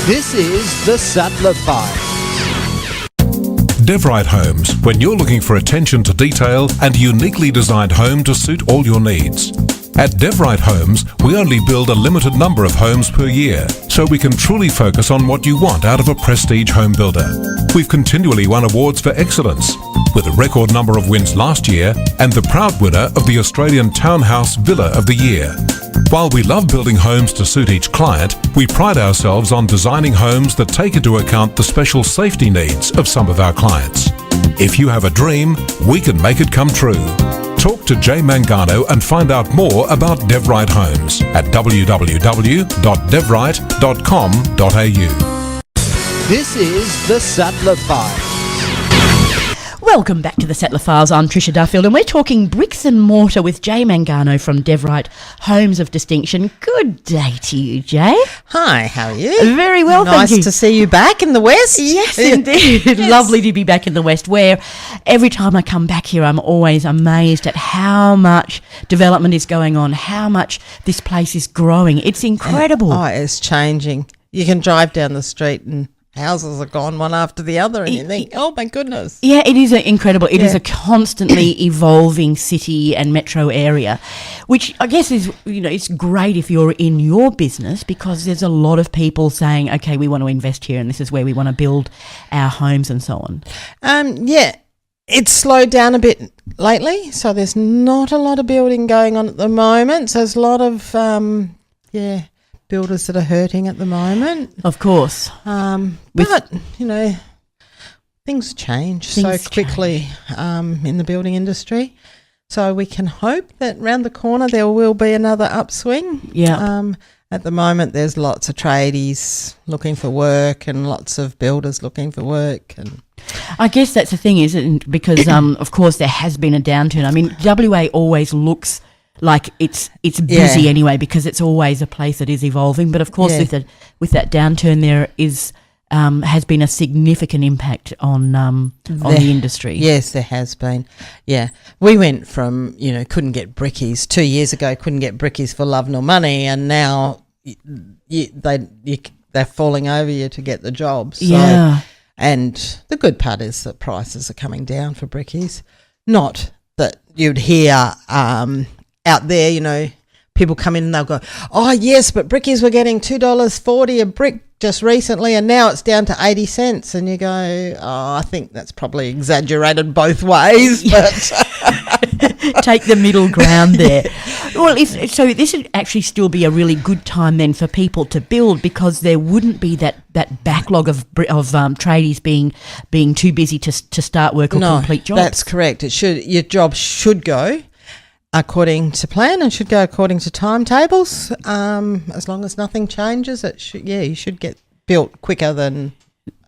This is the Sattler Files. Devrite Homes, when you're looking for attention to detail and a uniquely designed home to suit all your needs. At Devrite Homes, we only build a limited number of homes per year, so we can truly focus on what you want out of a prestige home builder. We've continually won awards for excellence, with a record number of wins last year and the proud winner of the Australian Townhouse Villa of the Year. While we love building homes to suit each client, we pride ourselves on designing homes that take into account the special safety needs of some of our clients. If you have a dream, we can make it come true. Talk to Jay Mangano and find out more about Devrite Homes at www.devrite.com.au. This is the Sattler Files. Welcome back to the Sattler Files. I'm Tricia Duffield and we're talking bricks and mortar with Jay Mangano from Devrite Homes of Distinction. Good day to you, Jay. Hi, how are you? Very well, thank you. Nice to see you back in the West. Yes, indeed. Yes. Lovely to be back in the West, where every time I come back here, I'm always amazed at how much development is going on, how much this place is growing. It's incredible. Oh, it's changing. You can drive down the street and houses are gone one after the other and you think, oh my goodness. Yeah, it is incredible. It is a constantly evolving city and metro area, which I guess is, it's great if you're in your business because there's a lot of people saying, okay, we want to invest here and this is where we want to build our homes and so on. It's slowed down a bit lately, so there's not a lot of building going on at the moment. So there's a lot of, builders that are hurting at the moment. Of course. But, things change so quickly in the building industry. So we can hope that round the corner there will be another upswing. Yeah. At the moment there's lots of tradies looking for work and lots of builders looking for work. And I guess that's the thing, isn't it? Because, of course, there has been a downturn. I mean, WA always looks like it's busy anyway because it's always a place that is evolving. But of course, with that downturn, there is has been a significant impact on the industry. Yes, there has been. Yeah, we went from couldn't get brickies 2 years ago, couldn't get brickies for love nor money, and now they're falling over you to get the job. So, yeah, and the good part is that prices are coming down for brickies. Not that you'd hear. Out there, people come in and they'll go, oh, yes, but brickies were getting $2.40 a brick just recently and now it's down to 80 cents. And you go, oh, I think that's probably exaggerated both ways. But take the middle ground there. Well, so this would actually still be a really good time then for people to build because there wouldn't be that backlog of tradies being too busy to start work or complete jobs. That's correct. Your job should go according to plan and should go according to timetables. As long as nothing changes, you should get built quicker than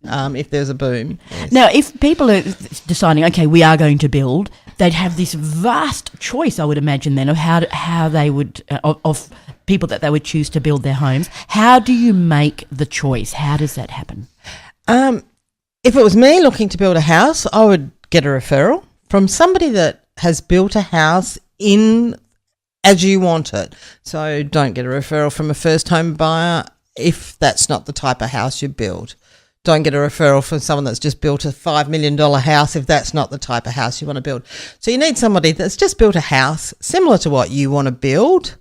if there's a boom. Yes. Now, if people are deciding, okay, we are going to build, they'd have this vast choice, I would imagine, then of how they would of people that they would choose to build their homes. How do you make the choice? How does that happen? If it was me looking to build a house, I would get a referral from somebody that has built a house as you want it. So don't get a referral from a first home buyer if that's not the type of house you build. Don't get a referral from someone that's just built a $5 million house if that's not the type of house you want to build. So you need somebody that's just built a house similar to what you want to build.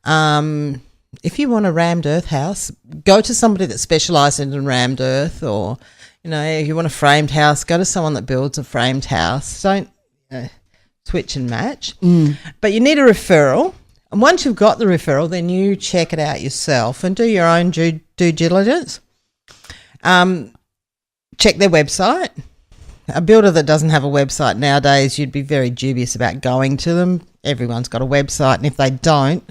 If you want a rammed earth house, go to somebody that specialises in rammed earth, or if you want a framed house, go to someone that builds a framed house. Don't switch and match. But you need a referral, and once you've got the referral, then you check it out yourself and do your own due diligence. Check their website. A builder that doesn't have a website nowadays, you'd be very dubious about going to them. Everyone's got a website, and if they don't,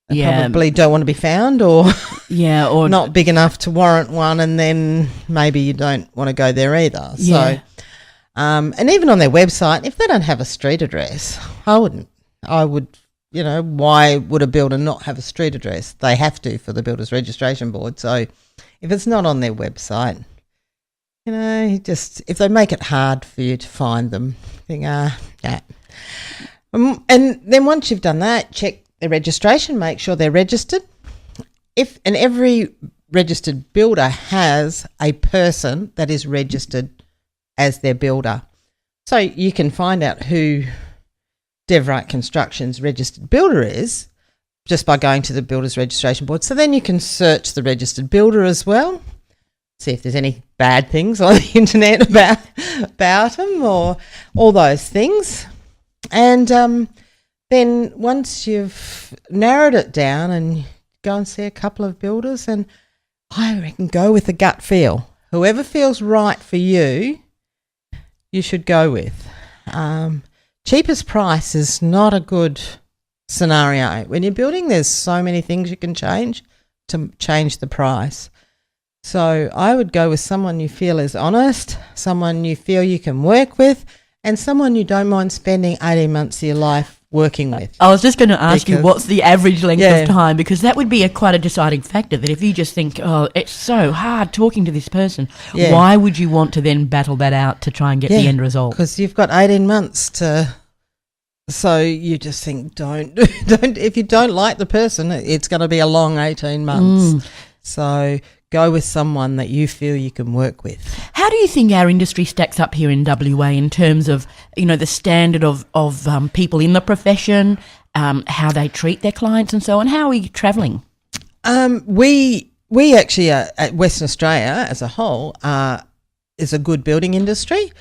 they probably don't want to be found, or not big enough to warrant one, and then maybe you don't want to go there either. So and even on their website, if they don't have a street address, I would, why would a builder not have a street address? They have to for the Builders Registration Board. So if it's not on their website, if they make it hard for you to find them, think, and then once you've done that, check their registration, make sure they're registered. Every registered builder has a person that is registered as their builder. So you can find out who Devrite Construction's registered builder is just by going to the Builders Registration Board. So then you can search the registered builder as well, see if there's any bad things on the internet about them or all those things. And then once you've narrowed it down and go and see a couple of builders, and I reckon go with the gut feel. Whoever feels right for you, you should go with. Cheapest price is not a good scenario. When you're building, there's so many things you can change to change the price. So I would go with someone you feel is honest, someone you feel you can work with, and someone you don't mind spending 18 months of your life working with. I was just going to ask you, what's the average length of time? Because that would be quite a deciding factor, that if you just think, oh, it's so hard talking to this person, why would you want to then battle that out to try and get the end result? Because you've got 18 months to... So you just think, don't. If you don't like the person, it's going to be a long 18 months. So go with someone that you feel you can work with. How do you think our industry stacks up here in WA in terms of, the standard of people in the profession, how they treat their clients and so on? How are we travelling? We actually, at Western Australia as a whole, is a good building industry.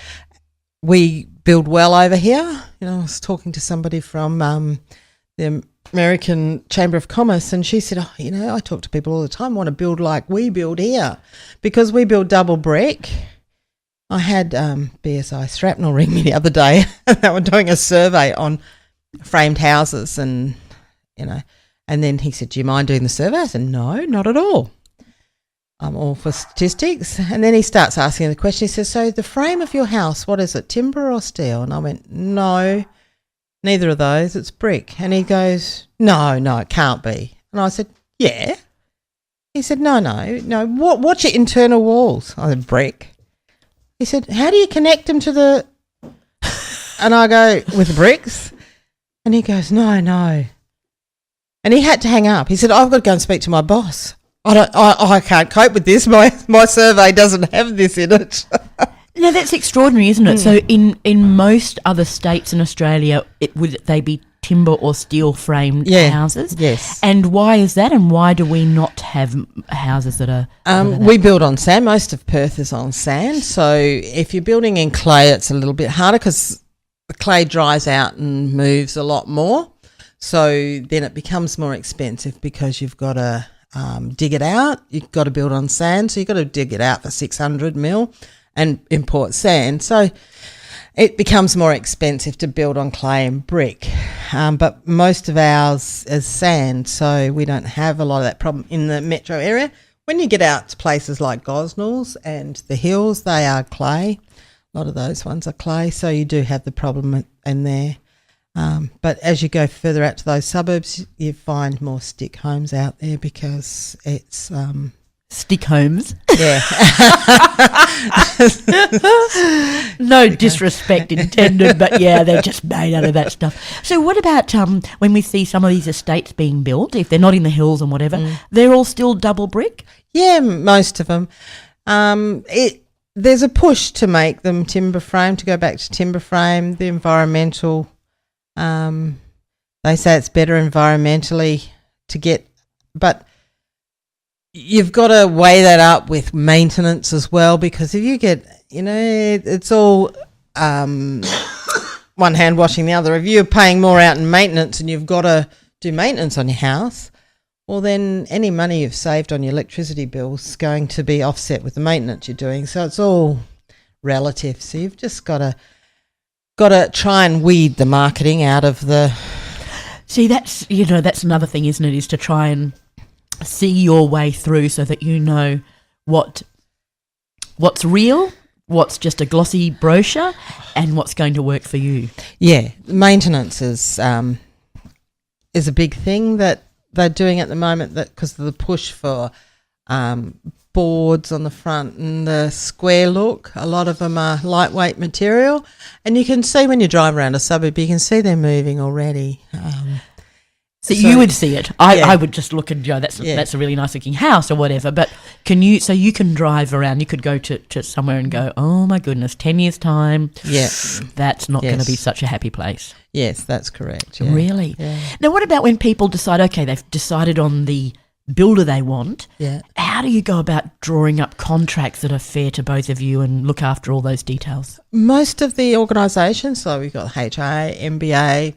We build well over here. I was talking to somebody from the American Chamber of Commerce, and she said, I talk to people all the time, want to build like we build here because we build double brick. I had BSI Shrapnel ring me the other day. They were doing a survey on framed houses and then he said, do you mind doing the survey? I said, no, not at all. I'm all for statistics. And then he starts asking the question. He says, so the frame of your house, what is it, timber or steel? And I went, no, neither of those, it's brick. And he goes, no, it can't be. And I said, yeah. He said, no, what's your internal walls? I said, brick. He said, how do you connect them to the... And I go, with bricks? And he goes, no. And he had to hang up. He said, I've got to go and speak to my boss. I can't cope with this. My survey doesn't have this in it. Now, that's extraordinary, isn't it? So in most other states in Australia, would they be timber or steel framed houses? Yes. And why is that? And why do we not have houses that are... we build on sand. Most of Perth is on sand. So if you're building in clay, it's a little bit harder because the clay dries out and moves a lot more. So then it becomes more expensive because you've got to... dig it out. You've got to build on sand, so you've got to dig it out for 600 mil and import sand. So it becomes more expensive to build on clay and brick. But most of ours is sand, so we don't have a lot of that problem in the metro area. When you get out to places like Gosnells and the hills, they are clay. A lot of those ones are clay, so you do have the problem in there. But as you go further out to those suburbs, you find more stick homes out there because it's... stick homes? Yeah. No disrespect intended, but yeah, they're just made out of that stuff. So what about when we see some of these estates being built, if they're not in the hills and whatever, they're all still double brick? Yeah, most of them. There's a push to make them timber frame, to go back to timber frame, the environmental... they say it's better environmentally to get, but you've got to weigh that up with maintenance as well, because if you get, it's all one hand washing the other. If you're paying more out in maintenance and you've got to do maintenance on your house, well then any money you've saved on your electricity bills is going to be offset with the maintenance you're doing. So it's all relative. So you've just got to try and weed the marketing out of the... See, that's another thing, isn't it, is to try and see your way through so that you know what's real, what's just a glossy brochure, and what's going to work for you. Yeah, maintenance is a big thing that they're doing at the moment, that because of the push for boards on the front and the square look. A lot of them are lightweight material, and you can see when you drive around a suburb, you can see they're moving already. So you would see it. I would just look and go, that's a really nice looking house or whatever. But you can drive around. You could go to somewhere and go, oh my goodness, 10 years time. Yeah, that's not going to be such a happy place. Yes, that's correct. Yeah. Really. Yeah. Now, what about when people decide? Okay, they've decided on the builder they want. Yeah. How do you go about drawing up contracts that are fair to both of you and look after all those details? Most of the organisations, so we've got HA, MBA,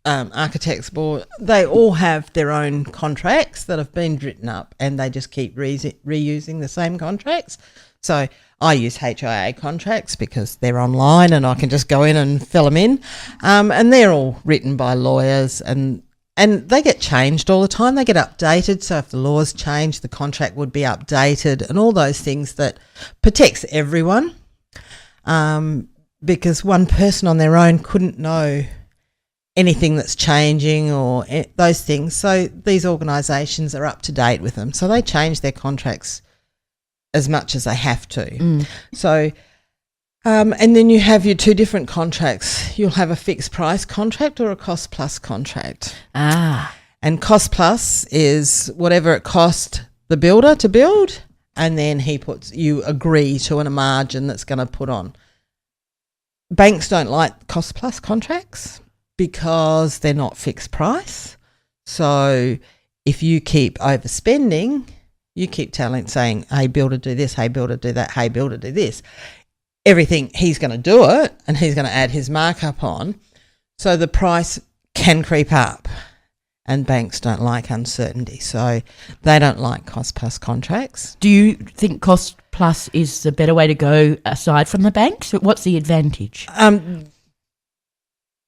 Architects Board, they all have their own contracts that have been written up, and they just keep reusing the same contracts. So I use HIA contracts because they're online and I can just go in and fill them in, and they're all written by lawyers, and they get changed all the time. They get updated, so if the laws change, the contract would be updated, and all those things that protects everyone, because one person on their own couldn't know anything that's changing or those things. So these organisations are up to date with them. So they change their contracts as much as they have to. So, and then you have your two different contracts. You'll have a fixed price contract or a cost plus contract. And cost plus is whatever it cost the builder to build, and then you agree to a margin that's going to put on. Banks don't like cost plus contracts because they're not fixed price. So if you keep overspending, you keep saying, hey, builder, do this, hey, builder, do that, hey, builder, do this. Everything, he's going to do it, and he's going to add his markup on. So the price can creep up, and banks don't like uncertainty. So they don't like cost plus contracts. Do you think cost plus is the better way to go aside from the banks? What's the advantage?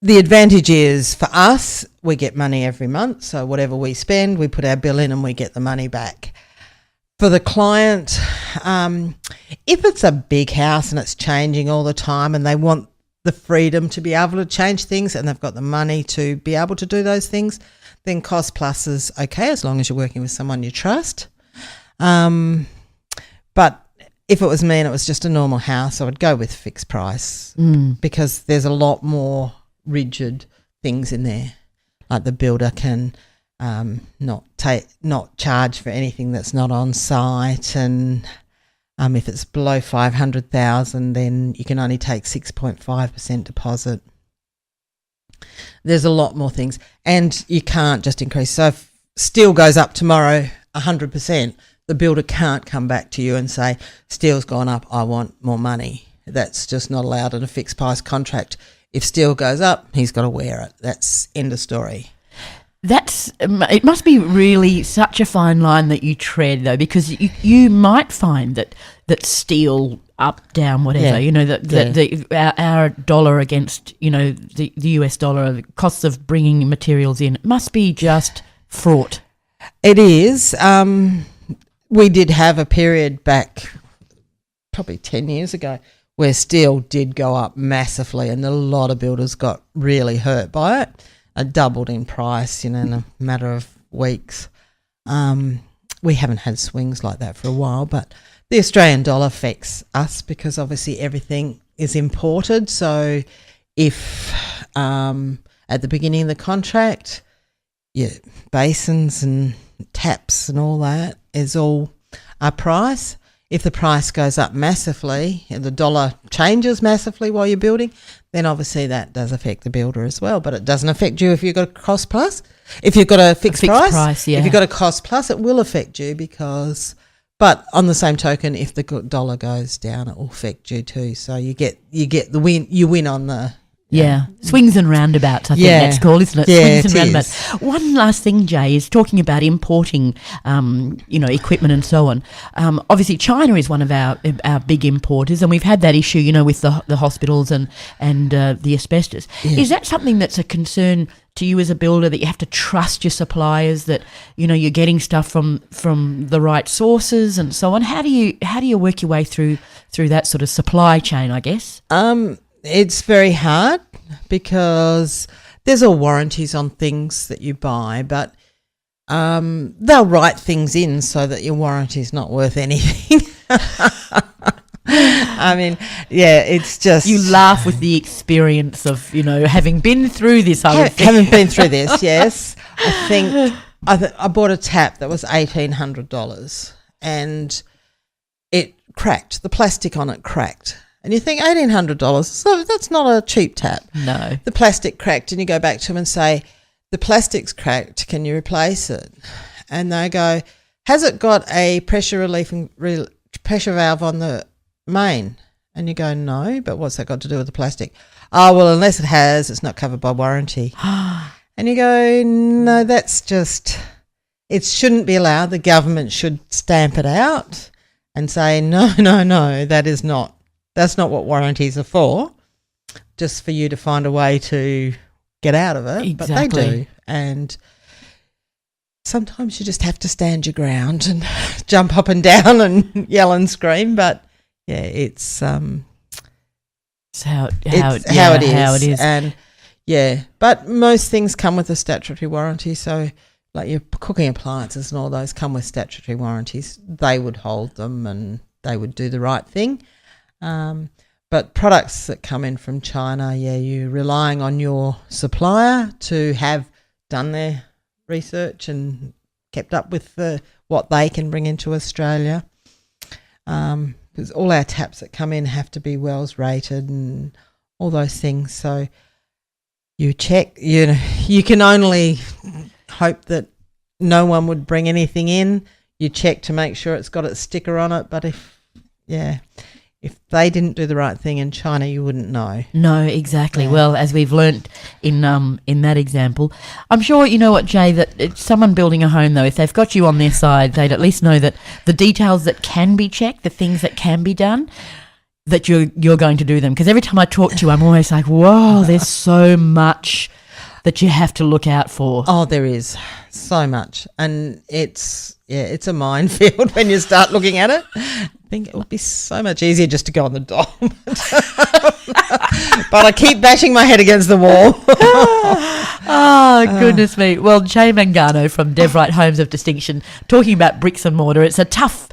The advantage is for us, we get money every month. So whatever we spend, we put our bill in and we get the money back. For the client, if it's a big house and it's changing all the time and they want the freedom to be able to change things and they've got the money to be able to do those things, then cost plus is okay as long as you're working with someone you trust. But if it was me and it was just a normal house, I would go with fixed price because there's a lot more rigid things in there, like the builder can not charge for anything that's not on site, and if it's below 500,000, then you can only take 6.5% deposit. There's a lot more things, and you can't just increase. So if steel goes up tomorrow 100%, the builder can't come back to you and say, steel's gone up, I want more money. That's just not allowed in a fixed price contract. If steel goes up, he's got to wear it. That's end of story. It must be really such a fine line that you tread, though, because you might find that steel up, down, whatever, our dollar against, the US dollar, the costs of bringing materials in, it must be just fraught. It is. We did have a period back probably 10 years ago where steel did go up massively, and a lot of builders got really hurt by it. It doubled in price, in a matter of weeks. We haven't had swings like that for a while, but the Australian dollar affects us because obviously everything is imported. So if at the beginning of the contract, basins and taps and all that is all our price. If the price goes up massively and the dollar changes massively while you're building, then obviously that does affect the builder as well. But it doesn't affect you if you've got a cost plus. If you've got a fixed price, if you've got a cost plus, it will affect you but on the same token, if the dollar goes down, it will affect you too. So you get the win. You win on the swings and roundabouts, I think that's called, isn't it? Yeah, swings and roundabouts. One last thing, Jay, is talking about importing, equipment and so on. Obviously, China is one of our big importers, and we've had that issue, with the hospitals and the asbestos. Yeah. Is that something that's a concern to you as a builder, that you have to trust your suppliers, that you're getting stuff from the right sources and so on? How do you work your way through that sort of supply chain, I guess? It's very hard because there's all warranties on things that you buy, but they'll write things in so that your warranty's not worth anything. I mean, it's just... You laugh with the experience of, having been through this. Having been through this, yes. I think I bought a tap that was $1,800 and it cracked. The plastic on it cracked. And you think $1,800, so that's not a cheap tap. No. The plastic cracked and you go back to them and say, the plastic's cracked, can you replace it? And they go, has it got a pressure valve on the main? And you go, no, but what's that got to do with the plastic? Oh, well, unless it has, it's not covered by warranty. And you go, no, that's just, it shouldn't be allowed. The government should stamp it out and say, no, that's not what warranties are for, just for you to find a way to get out of it. Exactly. But they do. And sometimes you just have to stand your ground and jump up and down and yell and scream. But yeah, it's how it is. And yeah, but most things come with a statutory warranty. So like your cooking appliances and all those come with statutory warranties. They would hold them and they would do the right thing. But products that come in from China, yeah, you're relying on your supplier to have done their research and kept up with what they can bring into Australia. Because all our taps that come in have to be WELS rated and all those things. So you check, you can only hope that no one would bring anything in. You check to make sure it's got its sticker on it. But if they didn't do the right thing in China, you wouldn't know. No, exactly. Yeah. Well, as we've learnt in that example, I'm sure you know what, Jay, that it's someone building a home, though, if they've got you on their side, they'd at least know that the details that can be checked, the things that can be done, that you're going to do them. Because every time I talk to you, I'm always like, whoa, there's so much that you have to look out for. Oh, there is so much. And it's a minefield when you start looking at it. I think it would be so much easier just to go on the dom. But I keep bashing my head against the wall. Oh, goodness me. Well, Jay Mangano from Devrite Homes of Distinction talking about bricks and mortar. It's a tough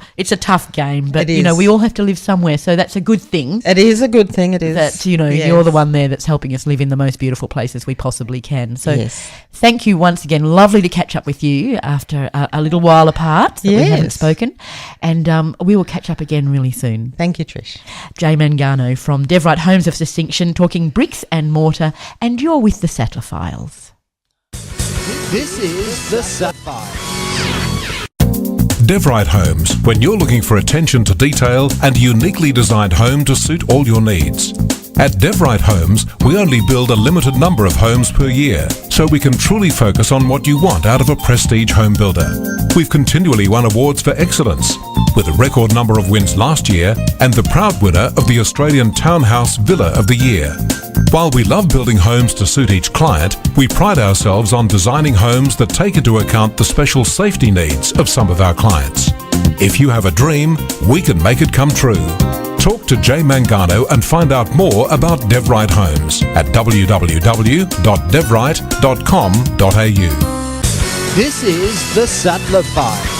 game, but, we all have to live somewhere, so that's a good thing. It is a good thing, it is. That, you're the one there that's helping us live in the most beautiful places we possibly can. So thank you once again. Lovely to catch up with you after a little while apart that we haven't spoken. And we will catch up again really soon. Thank you, Trish. Jay Mangano from Devrite Homes of Distinction talking bricks and mortar, and you're with the Sattler Files. This is the Sattler Files. Devrite Homes, when you're looking for attention to detail and a uniquely designed home to suit all your needs. At Devrite Homes, we only build a limited number of homes per year, so we can truly focus on what you want out of a prestige home builder. We've continually won awards for excellence, with a record number of wins last year and the proud winner of the Australian Townhouse Villa of the Year. While we love building homes to suit each client, we pride ourselves on designing homes that take into account the special safety needs of some of our clients. If you have a dream, we can make it come true. Talk to Jay Mangano and find out more about Devrite Homes at www.devrite.com.au. This is the Sattler Files.